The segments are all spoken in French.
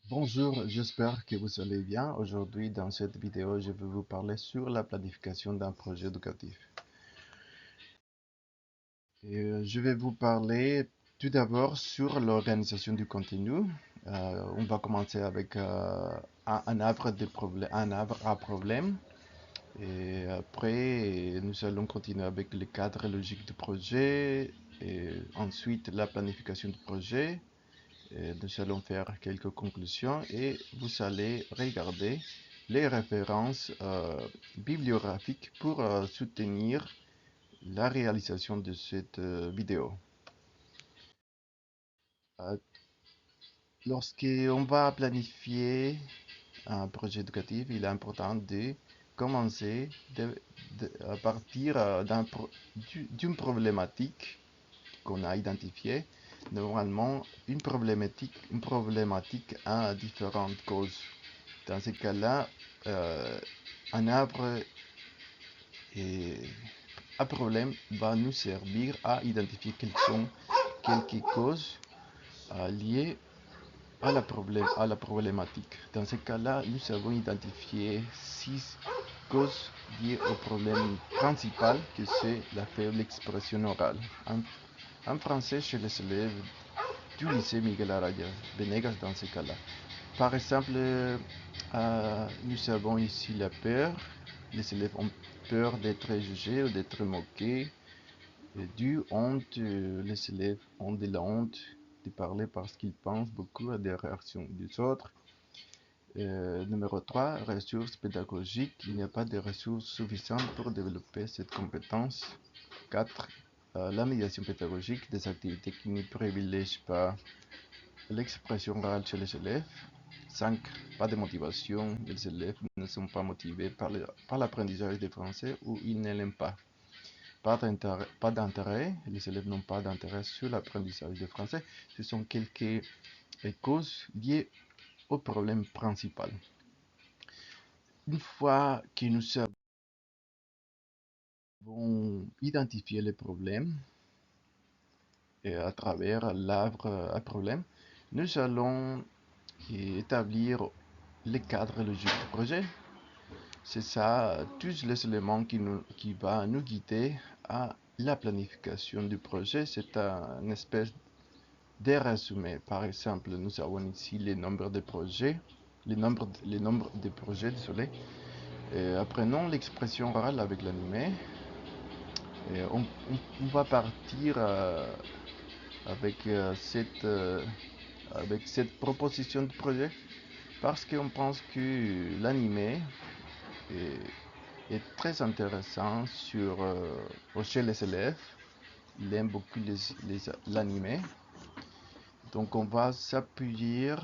Bonjour, j'espère que vous allez bien. Aujourd'hui, dans cette vidéo, je vais vous parler sur la planification d'un projet éducatif. Je vais vous parler tout d'abord sur l'organisation du contenu. On va commencer avec un arbre un arbre à problème. Et après, nous allons continuer avec le cadre logique du projet. Et ensuite, la planification du projet. Nous allons faire quelques conclusions et vous allez regarder les références bibliographiques pour soutenir la réalisation de cette vidéo. Euh, Lorsqu'on va planifier un projet éducatif, il est important de commencer à partir d'une problématique qu'on a identifiée. Normalement, une problématique a différentes causes. Dans ce cas-là, euh, un arbre et un problème va nous servir à identifier quelles sont quelques causes liées à la problématique. Dans ce cas-là, nous avons identifié 6 causes liées au problème principal que c'est la faible expression orale. En français, chez les élèves du lycée Miguel Araya Venegas dans ce cas-là. Par exemple, nous avons ici la peur. Les élèves ont peur d'être jugés ou d'être moqués. Du honte, les élèves ont de la honte de parler parce qu'ils pensent beaucoup à des réactions des autres. Numéro 3, ressources pédagogiques. Il n'y a pas de ressources suffisantes pour développer cette compétence. 4, la médiation pédagogique, des activités qui ne privilégient pas l'expression orale chez les élèves. 5. Pas de motivation. Les élèves ne sont pas motivés par l'apprentissage du français ou ils ne l'aiment pas. Pas d'intérêt. Les élèves n'ont pas d'intérêt sur l'apprentissage du français. Ce sont quelques causes liées au problème principal. Une fois que nous avons identifié les problèmes et à travers l'arbre à problème, nous allons établir le cadre logique du projet. C'est ça, tous les éléments qui va nous guider à la planification du projet. C'est une espèce de résumé. Par exemple, nous avons ici les nombres de projets, les nombres de projets, désolé. Apprenons l'expression orale avec l'animé. On va partir avec avec cette proposition de projet parce qu'on pense que l'animé est très intéressant chez les élèves. Ils aiment beaucoup l'animé. Donc on va s'appuyer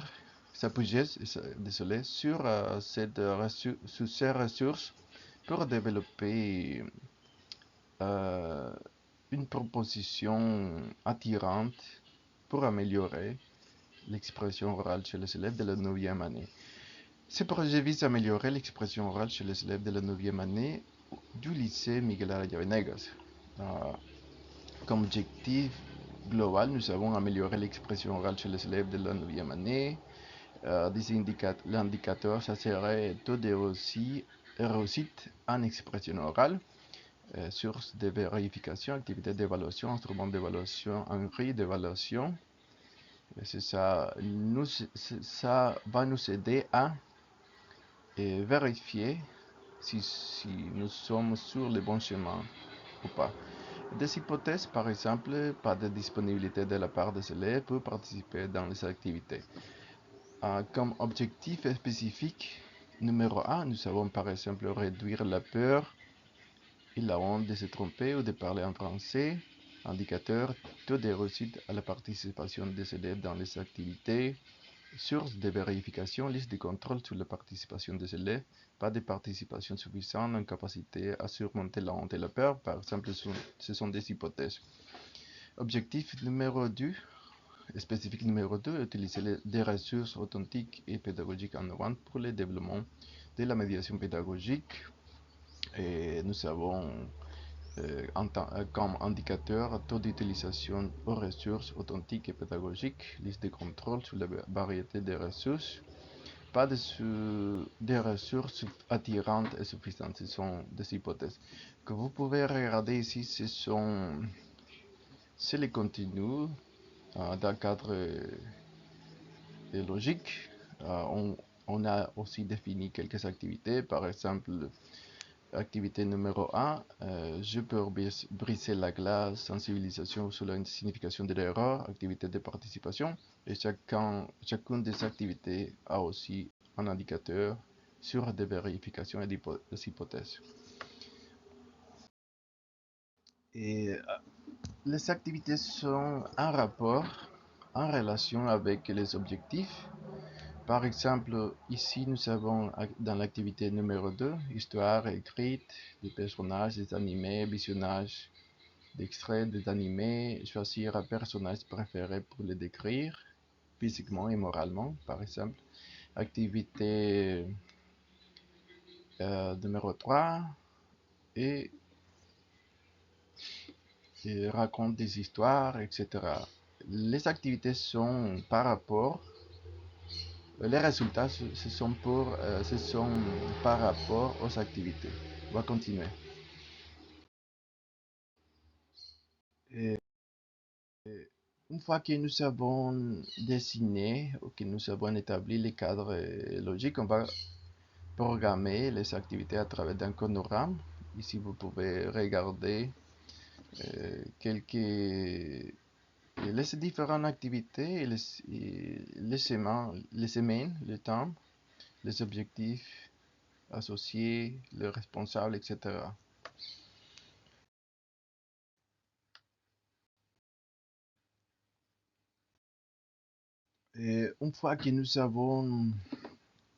désolé, sur ces ressources pour développer euh, une proposition attirante pour améliorer l'expression orale chez les élèves de la 9e année. Ce projet vise à améliorer l'expression orale chez les élèves de la 9e année du lycée Miguel Araya Venegas. Euh, Comme objectif global, nous avons amélioré l'expression orale chez les élèves de la 9e année. L'indicateur, ça serait taux de réussite en expression orale, source de vérification, activité d'évaluation, instrument d'évaluation, un grille d'évaluation. C'est ça, ça va nous aider à vérifier si nous sommes sur le bon chemin ou pas. Des hypothèses, par exemple, pas de disponibilité de la part des élèves pour participer dans les activités. Comme objectif spécifique, numéro 1, nous avons par exemple réduire la peur et la honte de se tromper ou de parler en français. Indicateur, taux de réussite à la participation des élèves dans les activités. Source de vérification, liste de contrôle sur la participation des élèves. Pas de participation suffisante, incapacité à surmonter la honte et la peur. Par exemple, ce sont des hypothèses. Objectif numéro 2, spécifique numéro 2, utiliser des ressources authentiques et pédagogiques innovantes pour le développement de la médiation pédagogique. Et nous avons comme indicateur taux d'utilisation aux ressources authentiques et pédagogiques, liste de contrôle sur la variété des ressources. pas des ressources attirantes et suffisantes. Ce sont des hypothèses. Que vous pouvez regarder ici, c'est les contenus d'un cadre logique. On a aussi défini quelques activités. Par exemple, activité numéro un, je peux briser la glace, sensibilisation sur la signification de l'erreur, activité de participation. Et chacune des activités a aussi un indicateur sur des vérifications et des hypothèses. Et les activités sont en rapport, en relation avec les objectifs. Par exemple, ici nous avons dans l'activité numéro 2, histoire écrite, des personnages, des animés, visionnage d'extraits des animés, choisir un personnage préféré pour le décrire, physiquement et moralement, par exemple. Activité numéro 3 et, raconte des histoires, etc. Les activités sont par rapport, les résultats ce sont par rapport aux activités. On va continuer. Et une fois que nous avons dessiné ou que nous avons établi les cadres logiques, on va programmer les activités à travers d'un chronogramme. Ici, vous pouvez regarder les différentes activités, les semaines, le temps, les objectifs associés, les responsables, etc. Et une fois que nous avons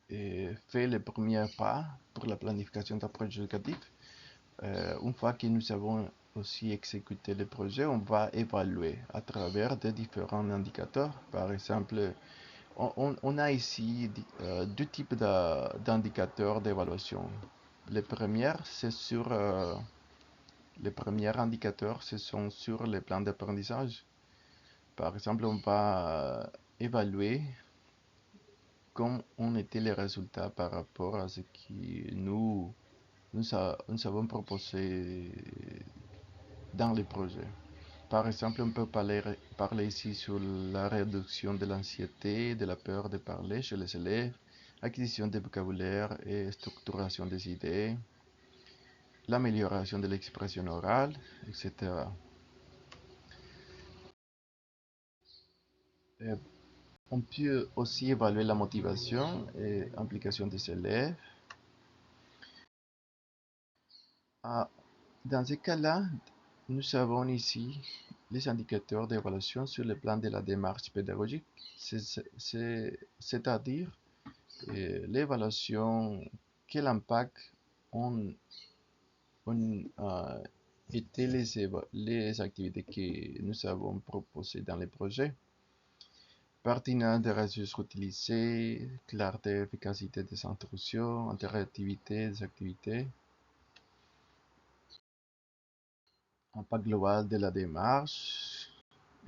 fait les premiers pas pour la planification d'un projet éducatif, une fois que nous avons aussi exécuté le projet, on va évaluer à travers des différents indicateurs. Par exemple, on a ici deux types d'indicateurs d'évaluation. Les premiers indicateurs, ce sont sur les plans d'apprentissage. Par exemple, on va évaluer comment ont été les résultats par rapport à ce que nous avons proposé dans les projets. Par exemple, on peut parler ici sur la réduction de l'anxiété, de la peur de parler chez les élèves, acquisition de vocabulaire et structuration des idées, l'amélioration de l'expression orale, etc. Et on peut aussi évaluer la motivation et implication des élèves. Ah, dans ce cas-là, nous avons ici les indicateurs d'évaluation sur le plan de la démarche pédagogique, c'est-à-dire l'évaluation, quel impact ont, été les activités que nous avons proposées dans les projets. Pertinence des ressources utilisées, clarté, efficacité des instructions, interactivité des activités, impact global de la démarche,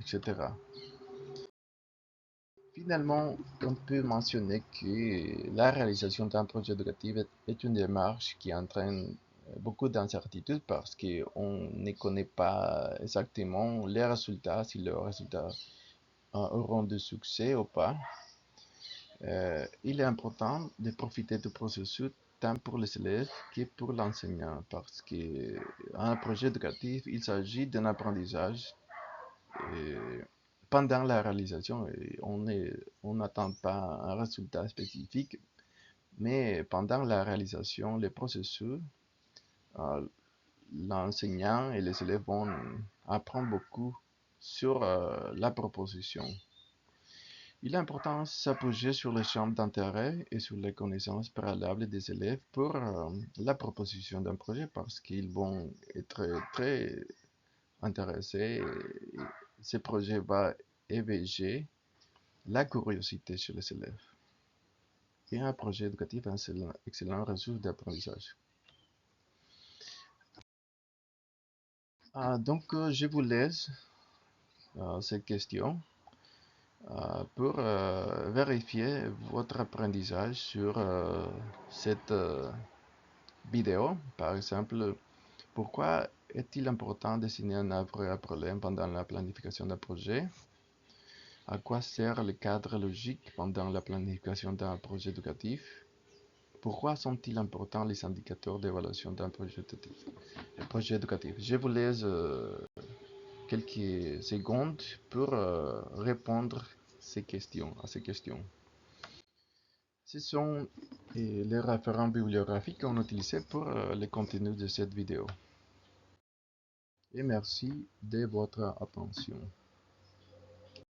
etc. Finalement, on peut mentionner que la réalisation d'un projet éducatif est une démarche qui entraîne beaucoup d'incertitudes parce qu'on ne connaît pas exactement les résultats, si les résultats auront du succès ou pas. Il est important de profiter du processus tant pour les élèves que pour l'enseignant parce qu'un projet éducatif, il s'agit d'un apprentissage et pendant la réalisation, on n'attend pas un résultat spécifique, mais pendant la réalisation, le processus, euh, l'enseignant et les élèves vont apprendre beaucoup sur la proposition. Il est important de s'appuyer sur les champs d'intérêt et sur les connaissances préalables des élèves pour la proposition d'un projet parce qu'ils vont être très intéressés. Et ce projet va éveiller la curiosité chez les élèves. Et un projet éducatif est un excellent ressource d'apprentissage. Donc, je vous laisse cette question. pour vérifier votre apprentissage sur cette vidéo. Par exemple, pourquoi est-il important de dessiner un arbre à problème pendant la planification d'un projet? À quoi sert le cadre logique pendant la planification d'un projet éducatif? Pourquoi sont-ils importants les indicateurs d'évaluation d'un projet éducatif? Je vous laisse quelques secondes pour répondre à ces questions. Ce sont les références bibliographiques qu'on utilisait pour le contenu de cette vidéo. Et merci de votre attention.